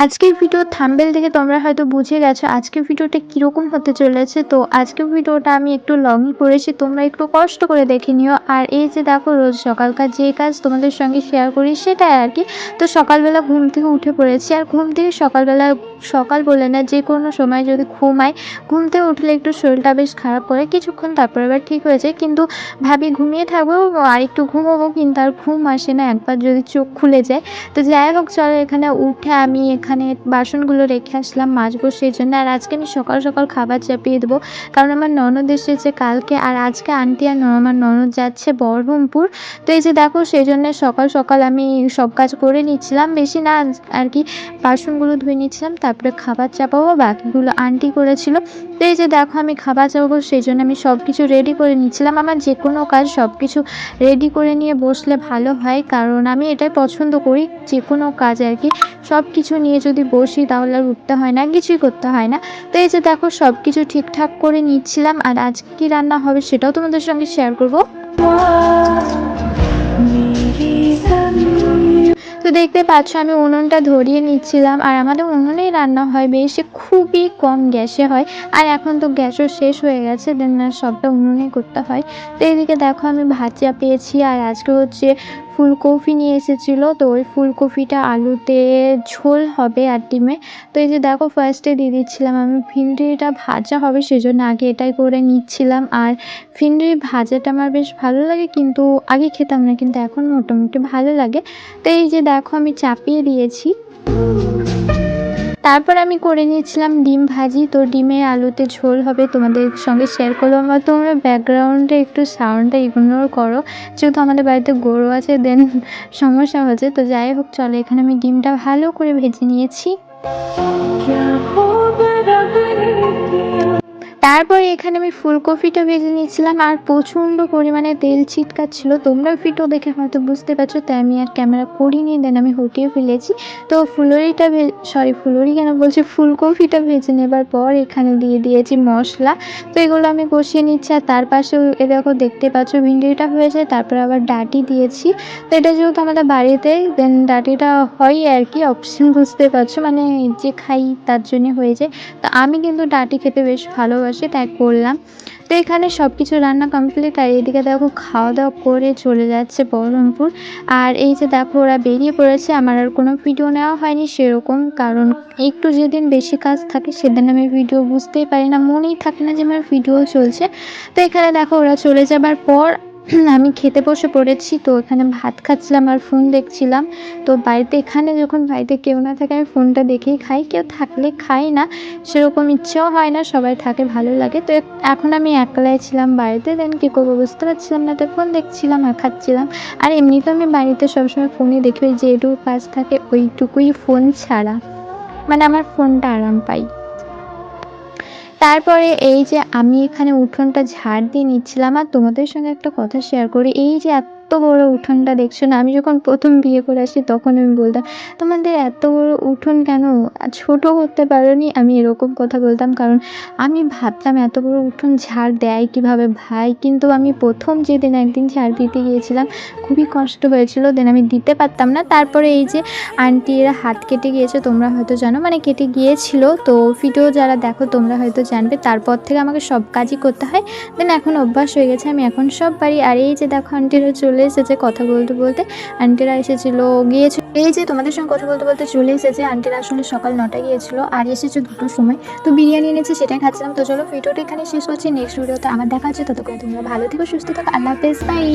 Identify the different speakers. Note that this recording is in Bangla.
Speaker 1: আজকের ভিডিও থাম্বনেল দেখে তোমরা হয়তো বুঝে গেছো আজকের ভিডিওটা কিরকম হতে চলেছে। তো আজকের ভিডিওটা আমি একটু লংই করেছি, তোমরা একটু কষ্ট করে দেখে নিও। আর এই যে দেখো, রোজ সকালকার যে কাজ তোমাদের সঙ্গে শেয়ার করি সেটাই আর কি। তো সকালবেলা ঘুম থেকে উঠে পড়েছি, আর ঘুম থেকে সকালবেলা, সকাল বলে না, যে কোনো সময় যদি ঘুমাই, ঘুম থেকে উঠলে একটু শরীরটা বেশ খারাপ করে কিছুক্ষণ, তারপর আবার ঠিক হয়ে যায়। কিন্তু ভাবি ঘুমিয়ে থাকবো আর একটু ঘুমোবো, কিন্তু আর ঘুম আসে না একবার যদি চোখ খুলে যায়। তো যাই হোক, চলো এখানে উঠে আমি এখানে বাসনগুলো রেখে আসলাম মাজবো সেই জন্য। আর আজকে আমি সকাল সকাল খাবার চাপিয়ে দেবো, কারণ আমার ননদ এসেছে কালকে, আর আজকে আন্টি আর আমার ননদ যাচ্ছে বহরমপুর। তো এই যে দেখো, সেই জন্য সকাল সকাল আমি সব কাজ করে নিচ্ছিলাম, বেশি না আর কি। বাসনগুলো ধুয়ে নিচ্ছিলাম, তারপরে খাবার চাপাবো, বাকিগুলো আন্টি করেছিল। তো এই যে দেখো, আমি খাবার চাপাবো সেই জন্য আমি সব কিছু রেডি করে নিচ্ছিলাম। আমার যে কোনো কাজ সব কিছু রেডি করে নিয়ে বসলে ভালো হয়, কারণ আমি এটাই পছন্দ করি, যে কোনো কাজ আর কি সব কিছু নিয়ে যদি বসি তাহলে আর উঠতে হয় না, কিছুই করতে হয় না। তো এই যে দেখো, সব কিছু ঠিকঠাক করে নিচ্ছিলাম। আর আজকে কী রান্না হবে সেটাও তোমাদের সঙ্গে শেয়ার করবো। তো দেখতে পাচ্ছ আমি উনুনটা ধরিয়ে নিচ্ছিলাম, আর আমাদের উনুনেই রান্না হয়, বেশি খুবই কম গ্যাসে হয়। আর এখন তো গ্যাসও শেষ হয়ে গেছে, দেন সবটা উনুনেই করতে হয়। তো এইদিকে দেখো, আমি ভাত চাপিয়েছি, আর আজকে হচ্ছে ফুলকপি নিয়ে এসেছিলো, তো ওই ফুলকপিটা আলুতে ঝোল হবে আর ডিমে। তো এই যে দেখো, ফার্স্টে দিয়ে দিচ্ছিলাম আমি ভিন্ডিটা ভাজা হবে সেজন্য আগে এটাই করে নিচ্ছিলাম। আর ভিন্ডির ভাজাটা আমার বেশ ভালো লাগে, কিন্তু আগে খেতাম না, কিন্তু এখন মোটামুটি ভালো লাগে। তো এই যে দেখো, আমি চাপিয়ে দিয়েছি। তারপর আমি করে নিয়েছিলাম ডিম ভাজি। তো ডিমে আলুতে ঝোল হবে, তোমাদের সঙ্গে শেয়ার করলাম। আর তোমরা ব্যাকগ্রাউন্ডে একটু সাউন্ডটা ইগনোর করো, যেহেতু আমাদের বাড়িতে গরু আছে, দেন সমস্যা হচ্ছে। তো যাই হোক, চলো এখানে আমি ডিমটা ভালো করে ভেজে নিয়েছি। তারপরে এখানে আমি ফুলকপিটা ভেজে নিয়েছিলাম, আর প্রচণ্ড পরিমাণে তেল ছিটকাচ্ছিল, তোমরা ভিডিও দেখে হয়তো বুঝতে পারছো, তাই আমি আর ক্যামেরা করিনি, দেন আমি হটিয়ে ফেলেছি। তো ফুলুরি কেন বলছি, ফুলকপিটা ভেজে নেবার পর এখানে দিয়ে দিয়েছি মশলা। তো এগুলো আমি কষিয়ে নিচ্ছি। আর তার পাশেও দেখো, দেখতে পাচ্ছ ভিন্ডিটা হয়েছে, তারপর আবার ডাঁটি দিয়েছি। তো এটা যেহেতু আমাদের বাড়িতে, দেন ডাঁটিটা হয় আর কি অপশন, বুঝতে পারছো, মানে যে খাই তার জন্য হয়ে যায়। তো আমি কিন্তু ডাঁটি খেতে বেশ ভালোবাসি, তাই করলাম। তো এখানে সব কিছু রান্না কমপ্লিট, আর এদিকে দেখো খাওয়া দাওয়া করে চলে যাচ্ছে বহরমপুর। আর এই যে দেখো, ওরা বেরিয়ে পড়েছে, আমার আর কোনো ভিডিও নেওয়া হয়নি সেরকম, কারণ একটু যেদিন বেশি কাজ থাকে সেদিন আমি ভিডিও বুঝতেই পারি না, মনেই থাকে না যে আমার ভিডিও চলছে। তো এখানে দেখো, ওরা চলে যাবার পর আমি খেতে বসে পড়েছি। তো এখানে ভাত খাচ্ছিলাম আর ফোন দেখছিলাম। তো এখানে যখন বাড়িতে কেউ না থাকে আমি ফোনটা দেখেই খাই, কেউ থাকলে খাই না, সেরকম ইচ্ছেও হয় না, সবাই থাকে ভালো লাগে। তো এখন আমি একলাই ছিলাম বাড়িতে, দেন কী করবো বুঝতে পারছিলাম না, তো ফোন দেখছিলাম আর খাচ্ছিলাম। আর এমনিতেও আমি বাড়িতে সবসময় ফোনই দেখি, ওই যেটুকু কাজ থাকে ওইটুকুই ফোন ছাড়া, মানে আমার ফোনটা আরাম পাই। তারপরে এই যে আমি এখানে উঠোনটা ঝাড় দিয়ে নিচ্ছিলাম। আর তোমাদের সঙ্গে একটা কথা শেয়ার করি, এই যে এত বড় উঠোনটা দেখছো না, আমি যখন প্রথম বিয়ে করে আসি তখন আমি বলতাম, তোমাদের এত বড় উঠোন কেন, ছোট করতে পারোনি, আমি এরকম কথা বলতাম। কারণ আমি ভাবতাম এত বড় উঠোন ঝাড় দেয় কীভাবে ভাই। কিন্তু আমি প্রথম যেদিন একদিন ঝাড় দিতে গিয়েছিলাম, খুবই কষ্ট হয়েছিল, দেন আমি দিতে পারতাম না। তারপরে এই যে আন্টির হাত কেটে গিয়েছে, তোমরা হয়তো জানো, মানে কেটে গিয়েছিল। তো ভিডিও যারা দেখো তোমরা হয়তো জানবে, তারপর থেকে আমাকে সব কাজই করতে হয়, দেন এখন অভ্যাস হয়ে গেছে, আমি এখন সব পারি। আর এই যে দেখো, আন্টিরা চলে এসেছে কথা বলতে বলতে, আন্টিরা এসেছিলো গিয়েছে, এই যে তোমাদের সঙ্গে কথা বলতে বলতে চলে এসেছে। আন্টিরা আসলে সকাল 9টায় গিয়েছিলো আর এসেছে 2টোর সময়। তো বিরিয়ানি এনেছে, সেটাই খাচ্ছিলাম। তো চলো ভিডিওটা এখানে শেষ করছি, নেক্সট ভিডিওতে আবার দেখা হচ্ছে, ততক্ষণ তোমরা ভালো থেকো, সুস্থ থাকো, আল্লাহ হাফেজ, বাই।